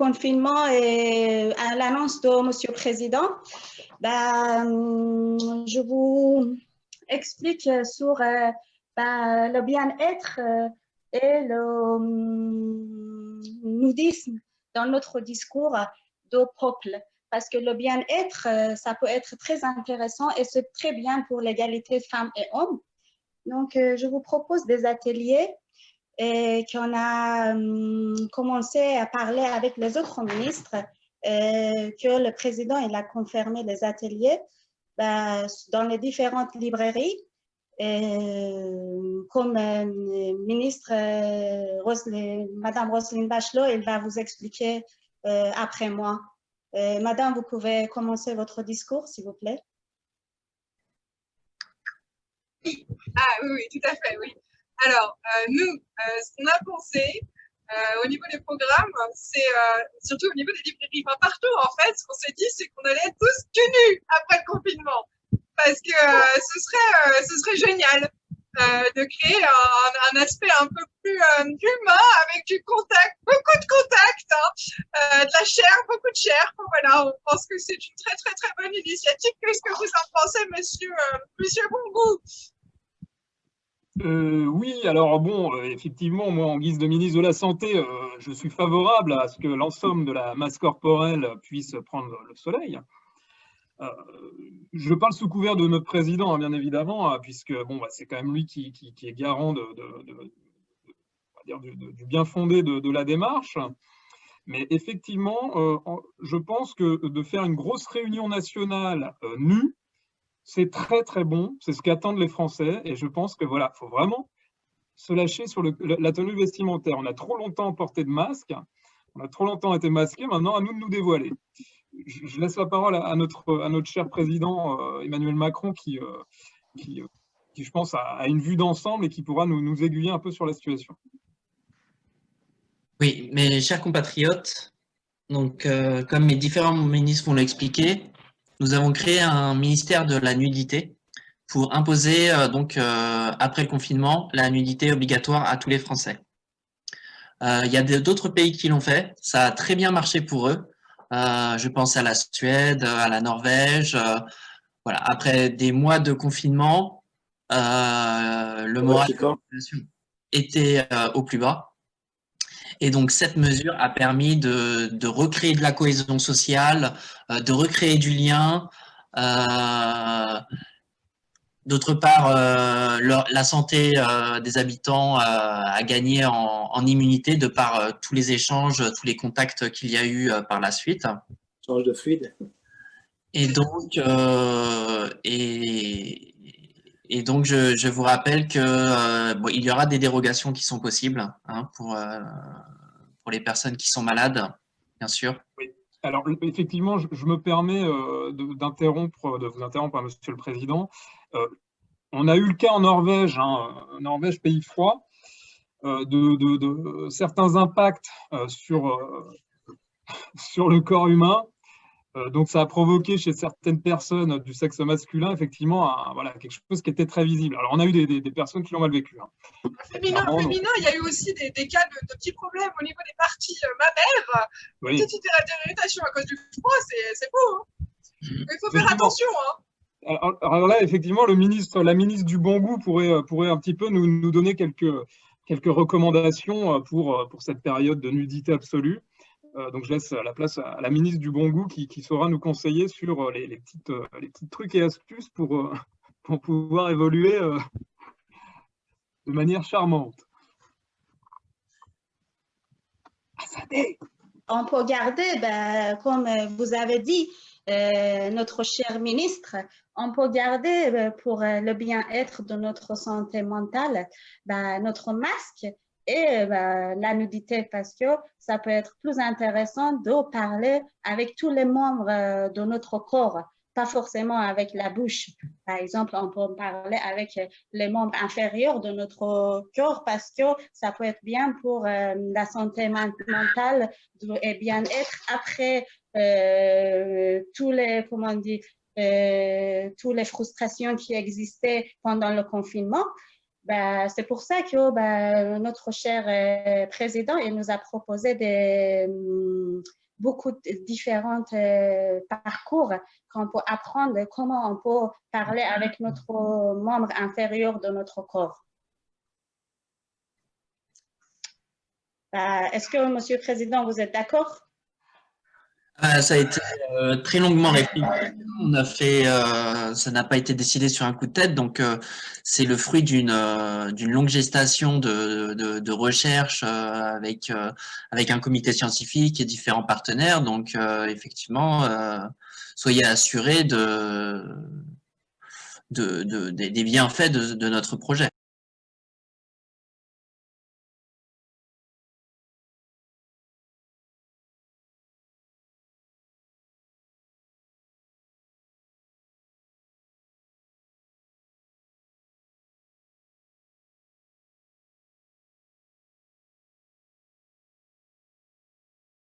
confinement et à l'annonce de Monsieur le Président, je vous explique sur le bien-être et le nudisme dans notre discours de peuple. Parce que le bien-être, ça peut être très intéressant et c'est très bien pour l'égalité femmes et hommes. Donc, je vous propose des ateliers et qu'on a commencé à parler avec les autres ministres, que le président il a confirmé les ateliers dans les différentes librairies. Comme ministre Madame Roselyne Bachelot, elle va vous expliquer après moi. Madame, vous pouvez commencer votre discours, s'il vous plaît. Oui, oui, tout à fait, oui. Alors, nous, ce qu'on a pensé au niveau des programmes, c'est surtout au niveau des librairies, enfin, partout en fait, ce qu'on s'est dit, c'est qu'on allait être tous tout nus après le confinement, parce que ce serait génial de créer un aspect un peu plus humain avec du contact, beaucoup de contact, de la chair, beaucoup de chair. Voilà, on pense que c'est une très très très bonne initiative. Qu'est-ce que vous en pensez, monsieur Bongou? Oui, alors bon, effectivement, moi, en guise de ministre de la Santé, je suis favorable à ce que l'ensemble de la masse corporelle puisse prendre le soleil. Je parle sous couvert de notre président, bien évidemment, puisque bon, c'est quand même lui qui est garant du bien fondé de la démarche. Mais effectivement, je pense que de faire une grosse réunion nationale nue, c'est très très bon, c'est ce qu'attendent les Français, et je pense que voilà, faut vraiment se lâcher sur la tenue vestimentaire. On a trop longtemps porté de masque, on a trop longtemps été masqués, maintenant à nous de nous dévoiler. Je laisse la parole à notre cher président Emmanuel Macron qui, je pense, a une vue d'ensemble et qui pourra nous aiguiller un peu sur la situation. Oui, mes chers compatriotes, donc, comme mes différents ministres vont l'expliquer, nous avons créé un ministère de la nudité pour imposer, après le confinement, la nudité obligatoire à tous les Français. Il y a d'autres pays qui l'ont fait, ça a très bien marché pour eux. Je pense à la Suède, à la Norvège. Voilà. Après des mois de confinement, le moral de la population était au plus bas. Et donc, cette mesure a permis de recréer de la cohésion sociale, de recréer du lien. D'autre part, la santé des habitants a gagné en immunité de par tous les échanges, tous les contacts qu'il y a eu par la suite. Échange de fluide. Et donc, je vous rappelle que il y aura des dérogations qui sont possibles pour les personnes qui sont malades, bien sûr. Oui. Alors, effectivement, je me permets de vous interrompre, Monsieur le Président. On a eu le cas en Norvège, Norvège, pays froid, de certains impacts sur le corps humain. Donc, ça a provoqué chez certaines personnes du sexe masculin, effectivement, quelque chose qui était très visible. Alors, on a eu des personnes qui l'ont mal vécu. Féminin, il y a eu aussi des cas de petits problèmes au niveau des parties mammaires. Oui. Petite irritation à cause du froid, c'est beau. Il faut faire attention. Alors là, effectivement, la ministre du bon goût pourrait un petit peu nous donner quelques recommandations pour cette période de nudité absolue. Donc, je laisse la place à la ministre du bon goût qui saura nous conseiller sur les petits trucs et astuces pour pouvoir évoluer de manière charmante. On peut garder, comme vous avez dit, notre cher ministre, on peut garder pour le bien-être de notre santé mentale notre masque et la nudité, parce que ça peut être plus intéressant de parler avec tous les membres de notre corps, pas forcément avec la bouche. Par exemple, on peut parler avec les membres inférieurs de notre corps parce que ça peut être bien pour la santé mentale et bien-être après tous les frustrations qui existaient pendant le confinement. C'est pour ça que notre cher président il nous a proposé beaucoup de différents parcours qu'on peut apprendre comment on peut parler avec notre membre inférieur de notre corps. Est-ce que, Monsieur le Président, vous êtes d'accord? Ça a été très longuement réfléchi. On a fait, ça n'a pas été décidé sur un coup de tête, donc c'est le fruit d'une longue gestation de recherche avec un comité scientifique et différents partenaires. Donc effectivement, soyez assurés des bienfaits de notre projet.